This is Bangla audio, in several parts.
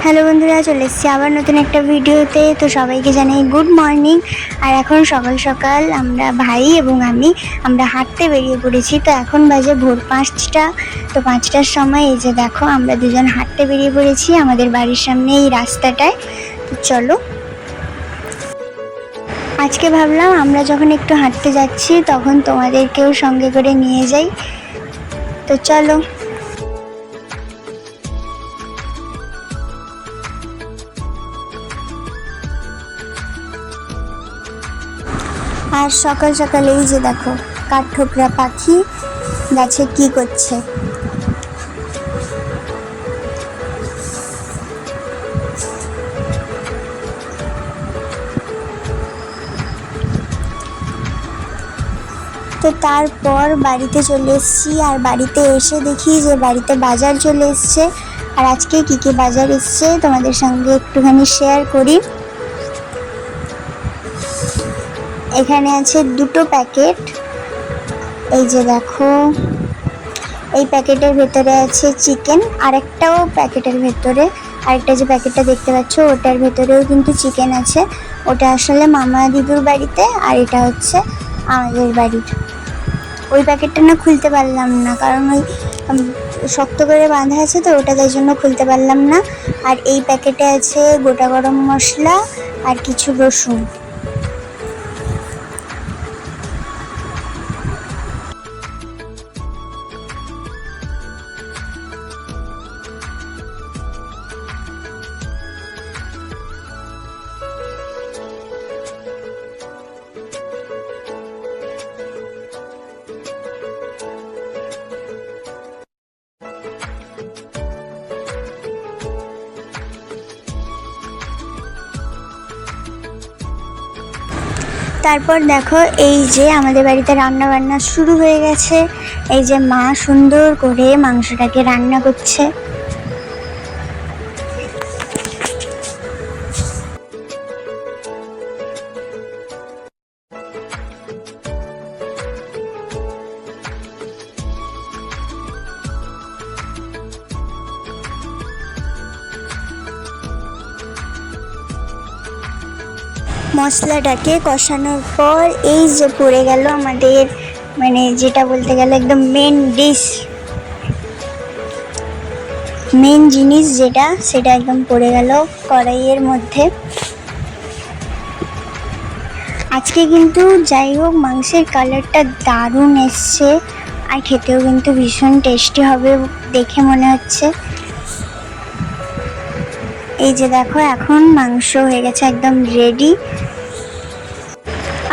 হ্যালো বন্ধুরা, চলে এসেছি আবার নতুন একটা ভিডিওতে। তো সবাইকে জানাই গুড মর্নিং। আর এখন সকাল সকাল আমরা ভাই এবং আমরা হাঁটতে বেরিয়ে পড়েছি। তো এখন বাজে ভোর 5টা। তো 5টার সময় এই যে দেখো আমরা দুজন হাঁটতে বেরিয়ে পড়েছি আমাদের বাড়ির সামনে এই রাস্তাটায়। তো চলো, আজকে ভাবলাম আমরা যখন একটু হাঁটতে যাচ্ছি তখন তোমাদেরকেও সঙ্গে করে নিয়ে যাই। তো চলো। আর সকাল সকাল এই যে দেখো কাঠঠোকরা পাখি গাছে কি করছে। তো তারপর বাড়িতে চলে এসেছি, আর বাড়িতে এসে দেখি যে বাড়িতে বাজার চলে এসছে। আর আজকে কী কী বাজার এসছে তোমাদের সঙ্গে একটুখানি শেয়ার করি। এখানে আছে 2টো প্যাকেট, এই যে দেখো এই প্যাকেটের ভেতরে আছে চিকেন। আরেকটাও প্যাকেটের ভেতরে, আরেকটা যে প্যাকেটটা দেখতে পাচ্ছ ওটার ভেতরেও কিন্তু চিকেন আছে। ওটা আসলে মামা দিদুর বাড়িতে, আর এটা হচ্ছে আমাদের বাড়ির। ওই প্যাকেটটা না খুলতে পারলাম না, কারণ ওই শক্ত করে বাঁধা আছে, তো ওটা তাই জন্য খুলতে পারলাম না। আর এই প্যাকেটে আছে গোটা গরম মশলা আর কিছু রসুন। তারপর দেখো এই যে আমাদের বাড়িতে রান্না বান্না শুরু হয়ে গেছে। এই যে মা সুন্দর করে মাংসটাকে রান্না করছে। মশলাটাকে কষানোর পর এই যে পড়ে গেল আমাদের, মানে যেটা বলতে গেলে একদম মেন ডিশ, মেন জিনিস যেটা, সেটা একদম পড়ে গেল কড়াইয়ের মধ্যে। আজকে কিন্তু যাই হোক মাংসের কালারটা দারুণ এসছে, আর খেতেও কিন্তু ভীষণ টেস্টি হবে দেখে মনে হচ্ছে। এই যে দেখো এখন মাংস হয়ে গেছে একদম রেডি।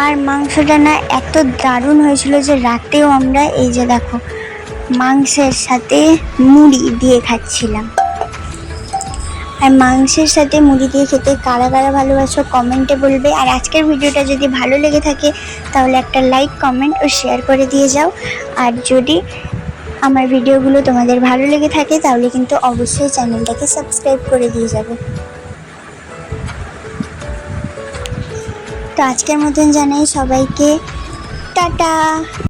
আর মাংসটা না এত দারুণ হয়েছিল যে রাতেও আমরা এই যে দেখো মাংসের সাথে মুড়ি দিয়ে খাচ্ছিলাম। আর মাংসের সাথে মুড়ি দিয়ে খেতে কারা কারা ভালোবাসো কমেন্টে বলবে। আর আজকের ভিডিওটা যদি ভালো লেগে থাকে তাহলে একটা লাইক, কমেন্ট ও শেয়ার করে দিয়ে যাও। আর যদি আমার ভিডিওগুলো তোমাদের ভালো লেগে থাকে তাহলে কিন্তু অবশ্যই চ্যানেলটাকে সাবস্ক্রাইব করে দিয়ে যাবে। তো আজকের মতন জানাই সবাইকে টাটা।